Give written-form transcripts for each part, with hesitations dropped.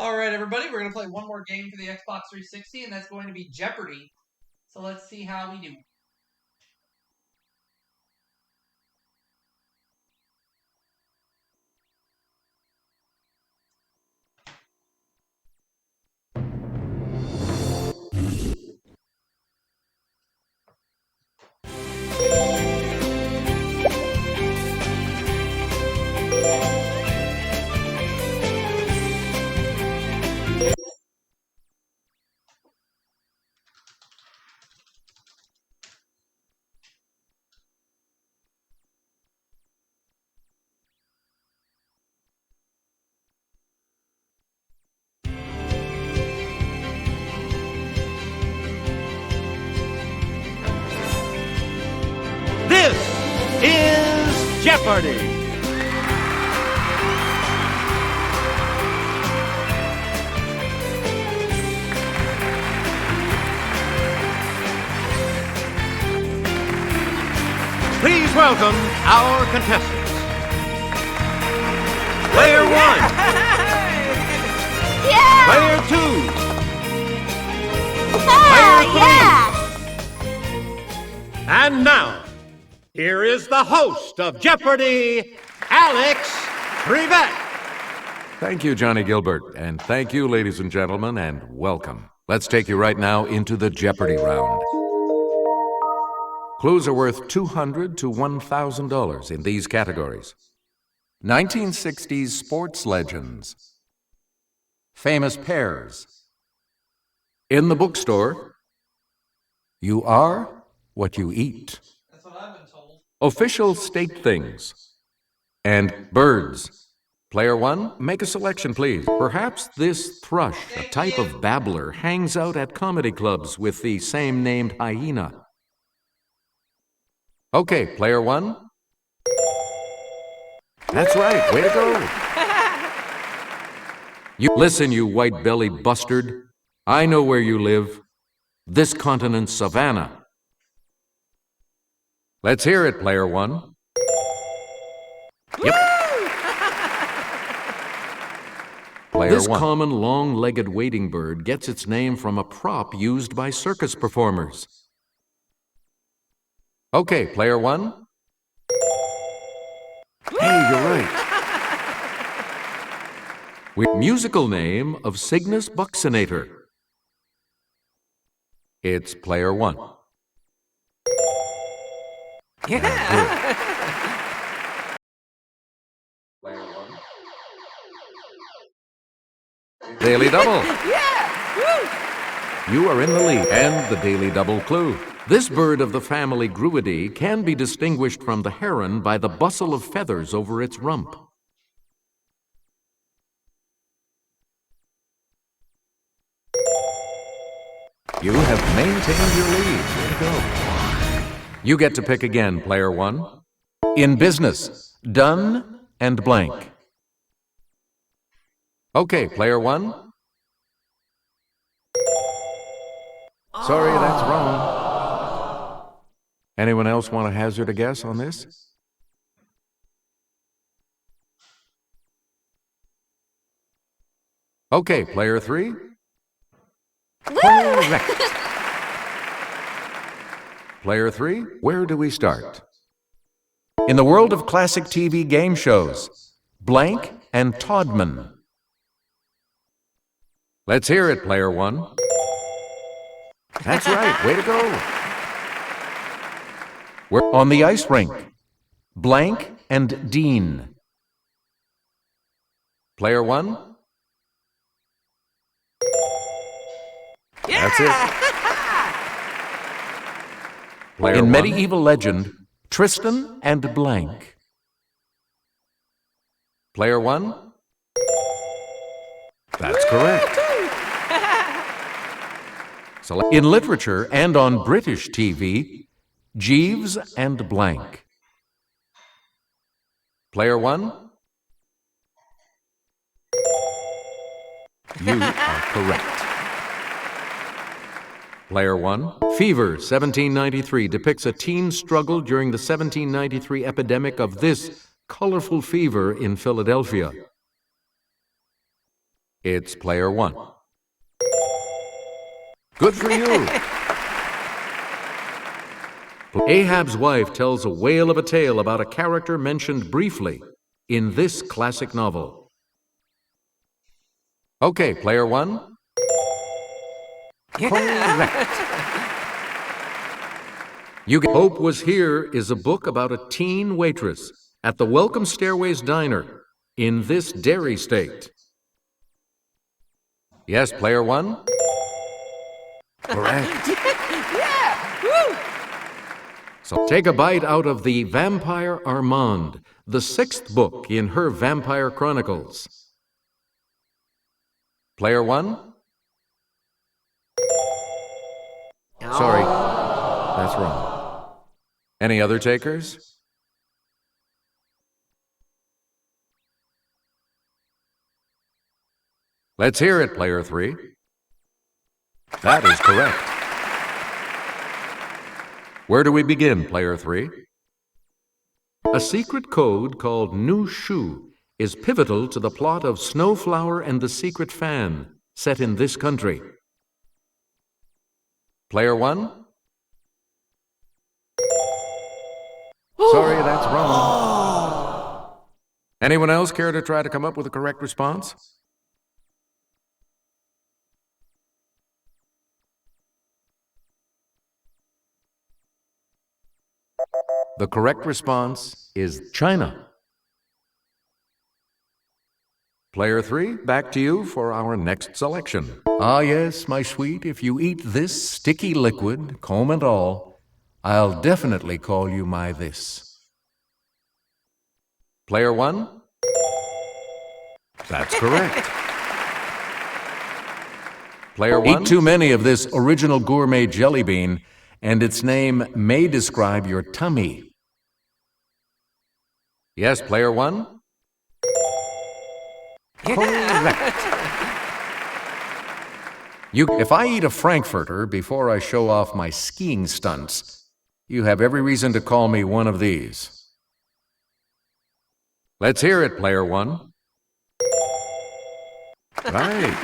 All right, everybody, we're going to play one more game for the Xbox 360, and that's going to be Jeopardy. So let's see how we do. This is Jeopardy! Please welcome our contestants. Player 1. Yeah! Player 2. Player 3. And now, here is the host of Jeopardy, Alex Trevette. Thank you, Johnny Gilbert, and thank you, ladies and gentlemen, and welcome. Let's take you right now into the Jeopardy round. Clues are worth $200 to $1,000 in these categories: 1960s sports legends, famous pairs, in the bookstore, you are what you eat, That's what I've been told. official state things, and birds. Player 1, make a selection, please. Perhaps this thrush, a type of babbler, hangs out at comedy clubs with the same named hyena. Okay, Player 1. That's right, way to go. Listen, you white-bellied bustard. I know where you live. This continent's savannah. Let's hear it, Player 1. Yep. This common long-legged wading bird gets its name from a prop used by circus performers. Okay, Player 1. Hey, you're right. Musical name of Cygnus buccinator. It's Player 1. Yeah! Player 1. Daily Double. Yeah! Woo! You are in the lead. And the Daily Double clue. This bird of the family Gruidae can be distinguished from the heron by the bustle of feathers over its rump. You have maintained your lead. Way to go. You get to pick again, Player 1. In business, done and blank. Okay, Player 1. Sorry, that's wrong. Anyone else want to hazard a guess on this? Okay, Player 3. Correct. Player 3, where do we start? In the world of classic TV game shows, blank and Todman. Let's hear it, Player 1. That's right, way to go. We're on the ice rink, blank and Dean. Player 1. That's it. Player in 1. Medieval legend, Tristan and blank. Player 1. That's correct. In literature and on British TV, Jeeves and blank. Player 1. You are correct. Player 1. Fever, 1793, depicts a teen's struggle during the 1793 epidemic of this colorful fever in Philadelphia. It's player one. Good for you. Ahab's wife tells a whale of a tale about a character mentioned briefly in this classic novel. Okay, player one. Correct. Hope Was Here is a book about a teen waitress at the Welcome Stairways Diner in this dairy state. Yes, player one. Correct. Yeah! Woo! So take a bite out of The Vampire Armand, the 6th book in her Vampire Chronicles. Player one. Sorry, that's wrong. Any other takers? Let's hear it, player three. That is correct. Where do we begin, player three? A secret code called New Shoe is pivotal to the plot of Snowflower and the Secret Fan, set in this country. Player one? Sorry, that's wrong. Anyone else care to try to come up with a correct response? The correct response is China. Player three, back to you for our next selection. Ah, yes, my sweet, if you eat this sticky liquid, comb and all, I'll definitely call you my this. Player one? That's correct. Player one? Eat too many of this original gourmet jelly bean, and its name may describe your tummy. Yes, player one? Correct. If I eat a Frankfurter before I show off my skiing stunts, you have every reason to call me one of these. Let's hear it, player one. Right.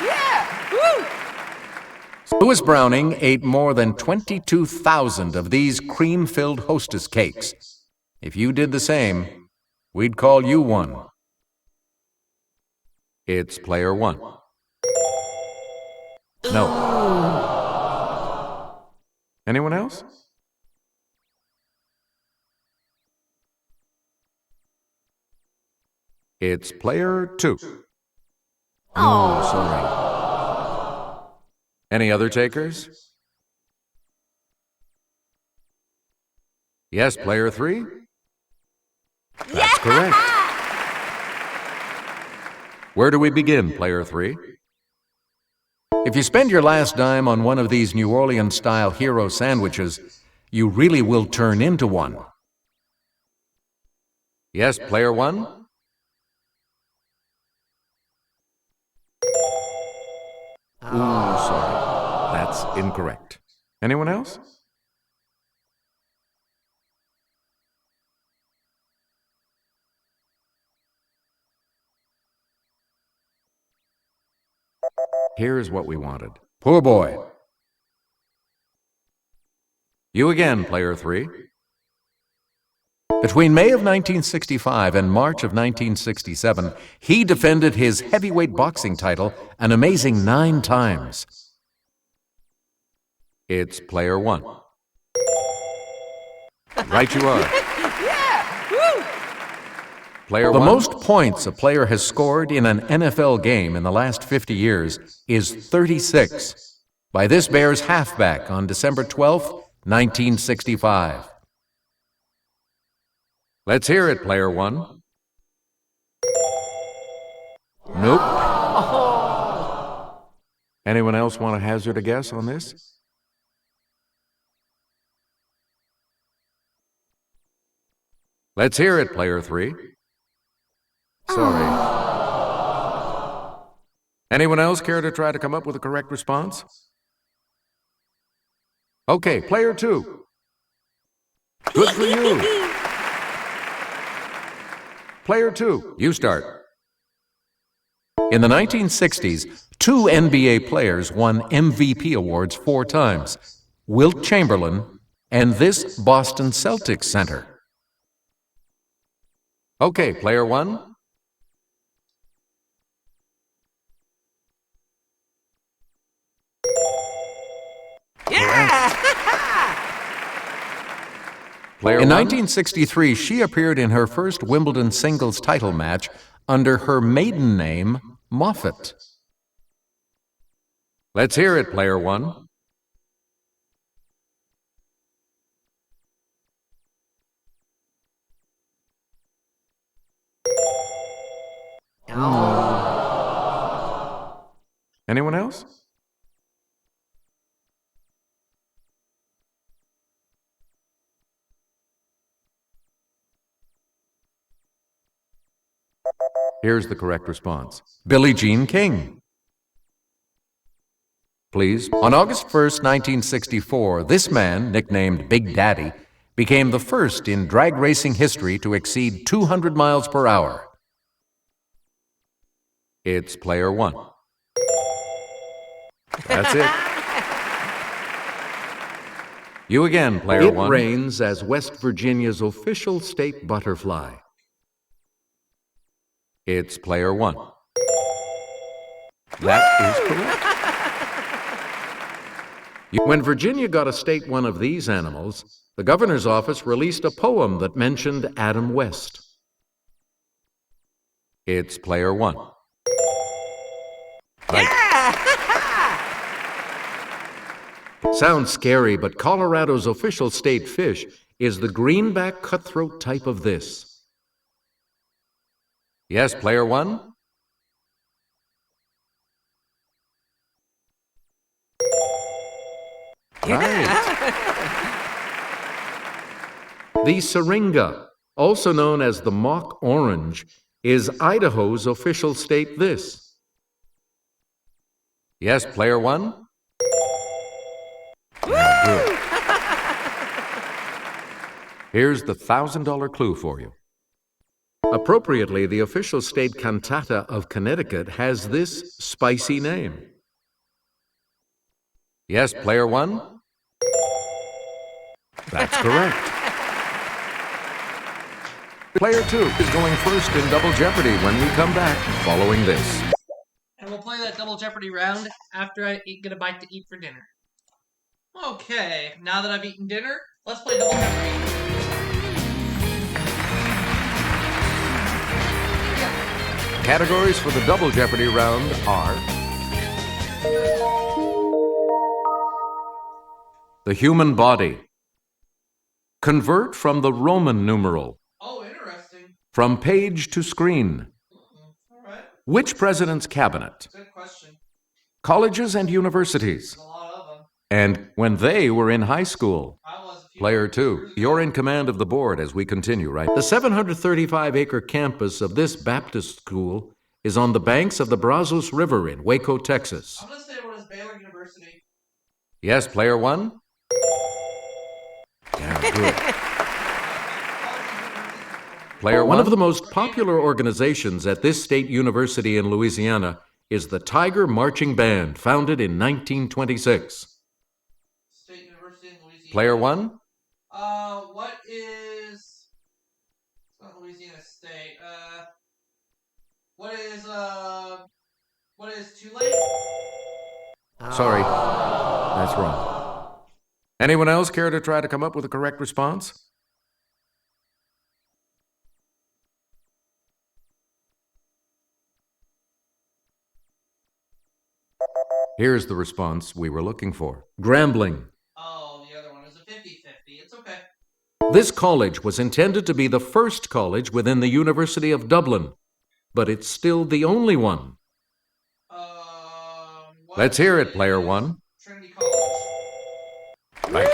Yeah! Woo! Louis Browning ate more than 22,000 of these cream-filled Hostess cakes. If you did the same, we'd call you one. It's player one. No. Anyone else? It's player two. Oh, sorry. Any other takers? Yes, player three? That's correct. Where do we begin, player three? If you spend your last dime on one of these New Orleans-style hero sandwiches, you really will turn into one. Yes, player one? Ooh, sorry. That's incorrect. Anyone else? Here's what we wanted. Poor boy. You again, player three. Between May of 1965 and March of 1967, he defended his heavyweight boxing title an amazing 9 times. It's player one. Right you are. Yeah! Woo! Player one. The most points a player has scored in an NFL game in the last 50 years is 36 by this Bears halfback on December 12th, 1965. Let's hear it, player one. Nope. Anyone else want to hazard a guess on this? Let's hear it, player three. Sorry. Anyone else care to try to come up with a correct response? Okay, player two. Good for you. Player two, you start. In the 1960s, 2 NBA players won MVP awards 4 times: Wilt Chamberlain and this Boston Celtics center. Okay, player 1. In 1963, she appeared in her first Wimbledon singles title match under her maiden name, Moffat. Let's hear it, player 1. Anyone else? Here's the correct response. Billie Jean King. Please. On August 1st, 1964, this man, nicknamed Big Daddy, became the first in drag racing history to exceed 200 miles per hour. It's player 1. That's it. You again, player 1. It reigns as West Virginia's official state butterfly. It's player 1. That is correct. When Virginia got a state one of these animals, the governor's office released a poem that mentioned Adam West. It's player 1. Right. Sounds scary, but Colorado's official state fish is the greenback cutthroat type of this. Yes, player 1? Right. The syringa, also known as the mock orange, is Idaho's official state this. Yes, player 1? Good. Here's the $1,000 clue for you. Appropriately, the official state cantata of Connecticut has this spicy name. Yes, player 1? That's correct. Player 2 is going first in Double Jeopardy when we come back following this. And we'll play that Double Jeopardy round after I get a bite to eat for dinner. Okay, now that I've eaten dinner, let's play Double Jeopardy. Categories for the Double Jeopardy round are the human body. Convert from the Roman numeral. Oh, interesting. From page to screen. All right. Which president's cabinet? Good question. Colleges and universities. There's a lot of them. And when they were in high school. I was a few Player 2, years ago. you're in command of the board as we continue, right? The 735-acre campus of this Baptist school is on the banks of the Brazos River in Waco, Texas. I'm going to say it was Baylor University. Yes, player 1? Yeah, good. Player 1? One of the most popular organizations at this state university in Louisiana is the Tiger Marching Band, founded in 1926. State University in Louisiana. Player 1? What is... It's not Louisiana State. What is Tulane? Sorry, that's wrong. Anyone else care to try to come up with a correct response? Here's the response we were looking for. Grambling. Oh, the other one is a 50-50. It's okay. This college was intended to be the first college within the University of Dublin, but it's still the only one. Let's hear it, player 1. Trinity College. Right.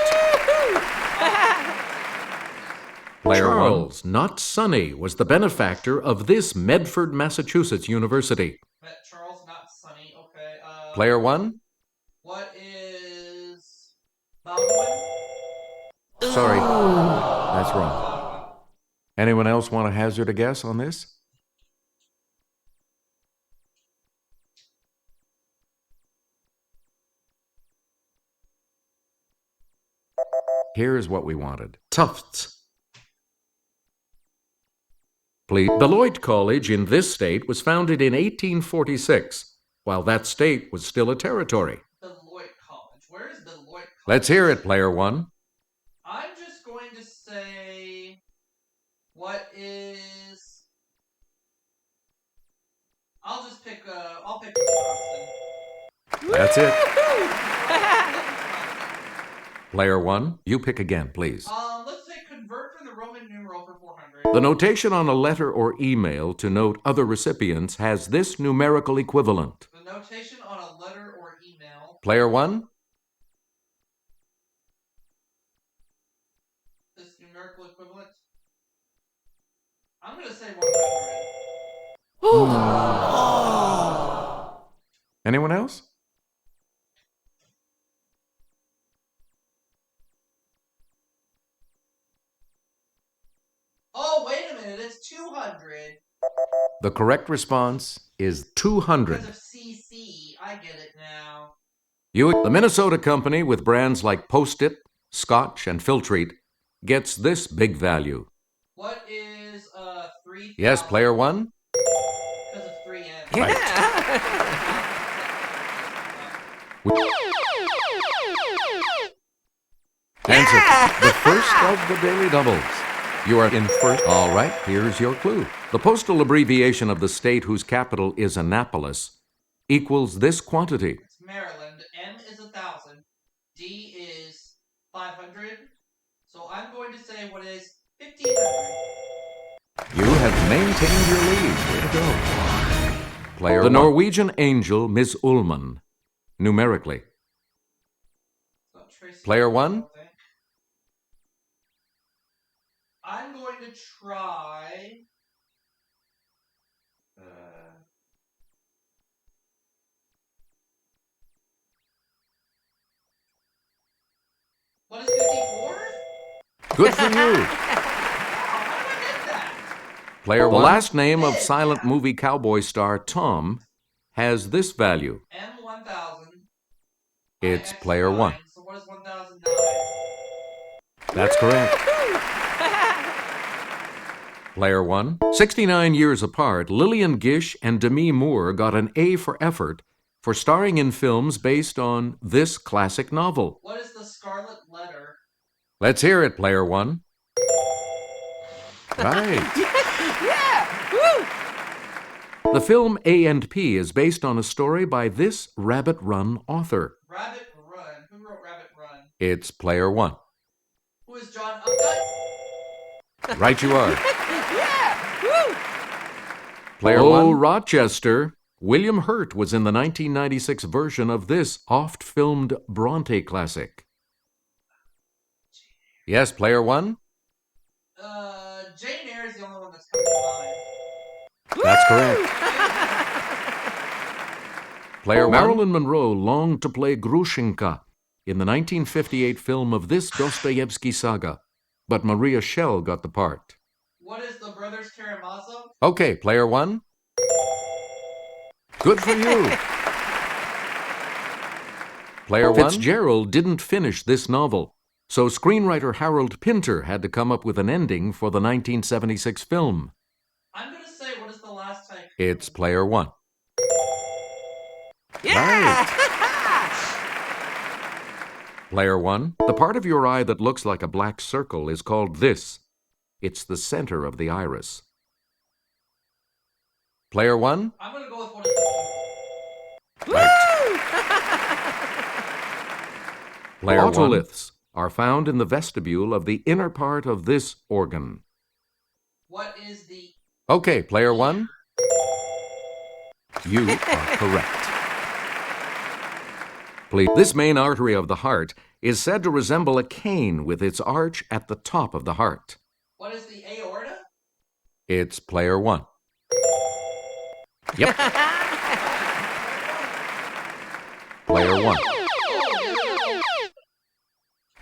Player Charles, 1, not Sonny, was the benefactor of this Medford, Massachusetts university. Charles, not Sonny. Okay. Player 1? What is Baldwin? Sorry, that's wrong. Anyone else want to hazard a guess on this? Here's what we wanted. Tufts. Please. Beloit College in this state was founded in 1846, while that state was still a territory. Beloit College. Where is Beloit College? Let's hear it, player one. I'm just going to say, what is... I'll pick Wisconsin. That's it. Player one, you pick again, please. Let's say convert from the Roman numeral for 400. The notation on a letter or email to note other recipients has this numerical equivalent. The notation on a letter or email. Player one, This numerical equivalent. I'm going to say 100. anyone else? Oh, wait a minute. It's 200. The correct response is 200. Because of CC. I get it now. The Minnesota company with brands like Post-it, Scotch, and Filtrete gets this big value. What is 3,000? Yes, player one? Because of 3M. Right. Answer. The first of the daily doubles. You are in first. All right, here's your clue. The postal abbreviation of the state whose capital is Annapolis equals this quantity. It's Maryland. M is 1,000. D is 500. So I'm going to say what is 1,500. You have maintained your lead. Way to go. Player the Norwegian angel, Miss Ullman. Numerically. Player one? I'm going to try... What is 54? Good for you. How did I get that? Player one. The last name of silent movie cowboy star Tom has this value. M1000. It's player one. So what is 1009? That's correct. Player one. 69 years apart, Lillian Gish and Demi Moore got an A for effort for starring in films based on this classic novel. What is the Scarlet Letter? Let's hear it, player one. Right. Yeah! Woo! The film A&P is based on a story by this Rabbit Run author. Rabbit Run. Who wrote Rabbit Run? It's player one. Who is John Updike? Right you are. Yeah! Woo! Player one. Rochester. William Hurt was in the 1996 version of this oft-filmed Bronte classic. Yes, player one? Jane Eyre is the only one that's coming to mind. That's correct. Player one. Marilyn Monroe longed to play Grushenka in the 1958 film of this Dostoevsky saga, but Maria Schell got the part. What is the Brothers Karamazov? Okay, player one. Good for you. Player one. Fitzgerald didn't finish this novel, so screenwriter Harold Pinter had to come up with an ending for the 1976 film. I'm going to say, what is the last type? It's player one. Yeah! Right. Player one. The part of your eye that looks like a black circle is called this. It's the center of the iris. Player one. I'm going to go with what is the Right. Player Otoliths are found in the vestibule of the inner part of this organ. What is the... Okay, player one. You are correct. Please. This main artery of the heart is said to resemble a cane with its arch at the top of the heart. What is the aorta? It's player one. Yep. Player one.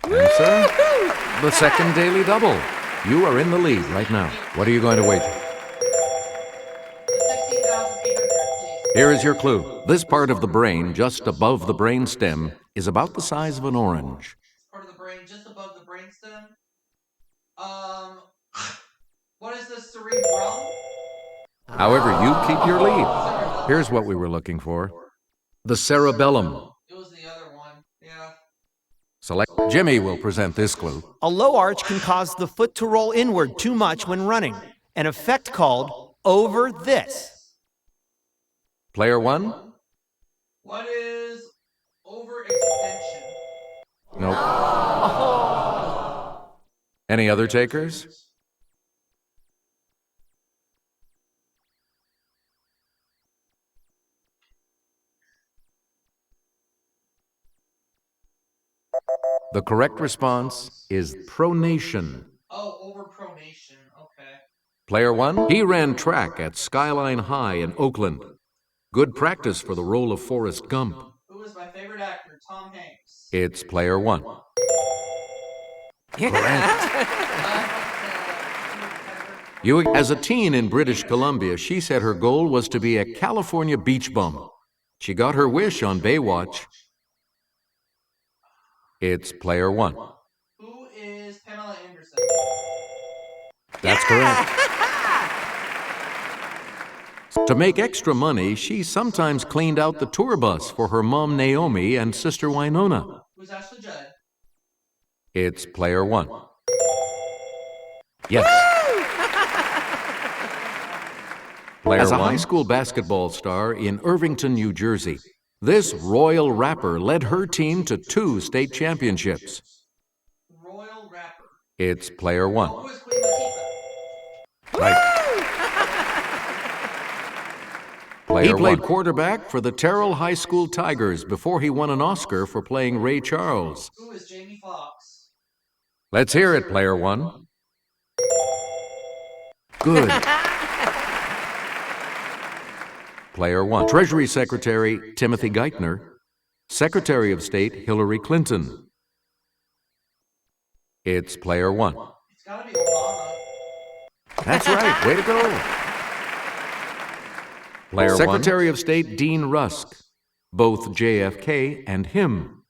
Answer? The second daily double. You are in the lead right now. What are you going to wager? 16,800, please. Here is your clue. This part of the brain, just above the brainstem, is about the size of an orange. Part of the brain just above the brain brainstem. What is the cerebrum? However, you keep your lead. Here's what we were looking for. The cerebellum. It was the other one. Yeah. Select. Jimmy will present this clue. A low arch can cause the foot to roll inward too much when running, an effect called over this. Player 1? What is overextension? Nope. Any other takers? The correct response is pronation. Oh, overpronation. Okay. Player 1? He ran track at Skyline High in Oakland. Good practice for the role of Forrest Gump. Who is my favorite actor? Tom Hanks. It's Player 1. As a teen in British Columbia, she said her goal was to be a California beach bum. She got her wish on Baywatch. It's Player 1. Who is Pamela Anderson? That's correct. To make extra money, she sometimes cleaned out the tour bus for her mom Naomi and sister Winona. Who's Ashley Judd? It's Player 1. Yes. As a high school basketball star in Irvington, New Jersey, this royal rapper led her team to 2 state championships. Royal rapper. It's Player 1. Who is Queen Latifah? Right. He played quarterback for the Terrell High School Tigers before he won an Oscar for playing Ray Charles. Who is Jamie Foxx? Let's hear it, Player 1. Good. Player 1. Treasury Secretary Timothy Geithner. Secretary of State Hillary Clinton. It's Player 1. It's gotta be Obama. That's right. Way to go. Player Secretary of State Dean Rusk. Both JFK and him.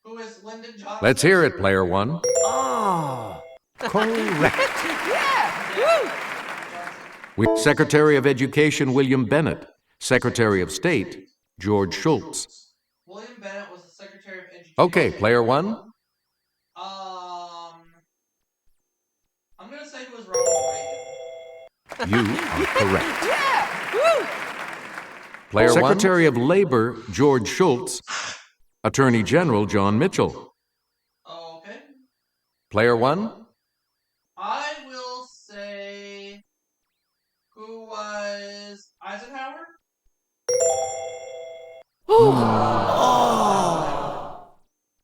Who is Lyndon Johnson? Let's hear it, Player 1. Oh, Correct. yeah! Woo! Secretary of Education William Bennett. Secretary of State George Shultz. William Bennett was the Secretary of Education. Okay, Player 1. I'm gonna say who was Ronald Reagan. You are correct. Yeah! Woo! Player Secretary of Labor George Shultz. Attorney General John Mitchell. Okay. Player 1. I will say who was Eisenhower?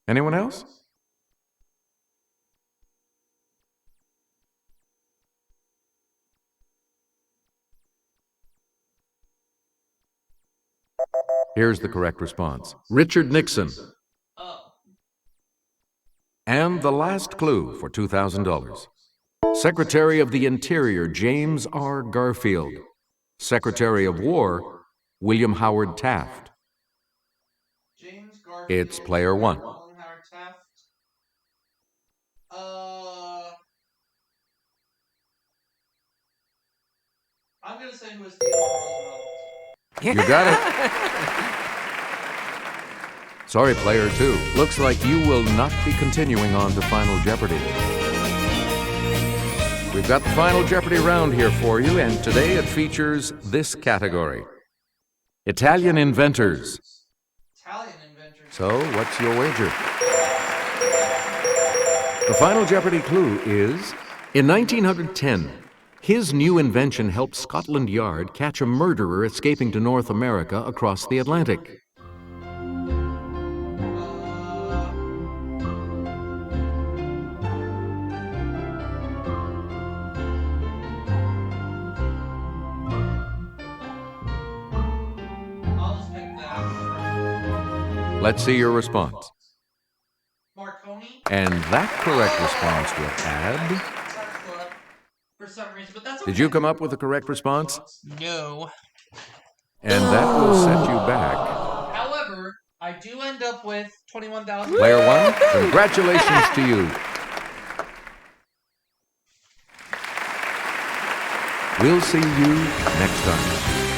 Anyone else? Here's the correct response. Richard Nixon. Oh. And the last clue for $2,000. Secretary of the Interior James R. Garfield. Secretary of War William Howard Taft. James Garfield. It's Player 1. William Howard Taft. I'm gonna say who was Theodore Roosevelt. You got it. Sorry, Player 2. Looks like you will not be continuing on to Final Jeopardy. We've got the Final Jeopardy round here for you, and today it features this category. Italian inventors. Italian inventors. So, what's your wager? The Final Jeopardy clue is, in 1910, his new invention helped Scotland Yard catch a murderer escaping to North America across the Atlantic. I'll just pick that. Let's see your response. Marconi. And that correct response will add... For some reason, but that's okay. Did you come up with the correct response? No. And that will set you back. However, I do end up with 21,000. Player 1, congratulations to you. We'll see you next time.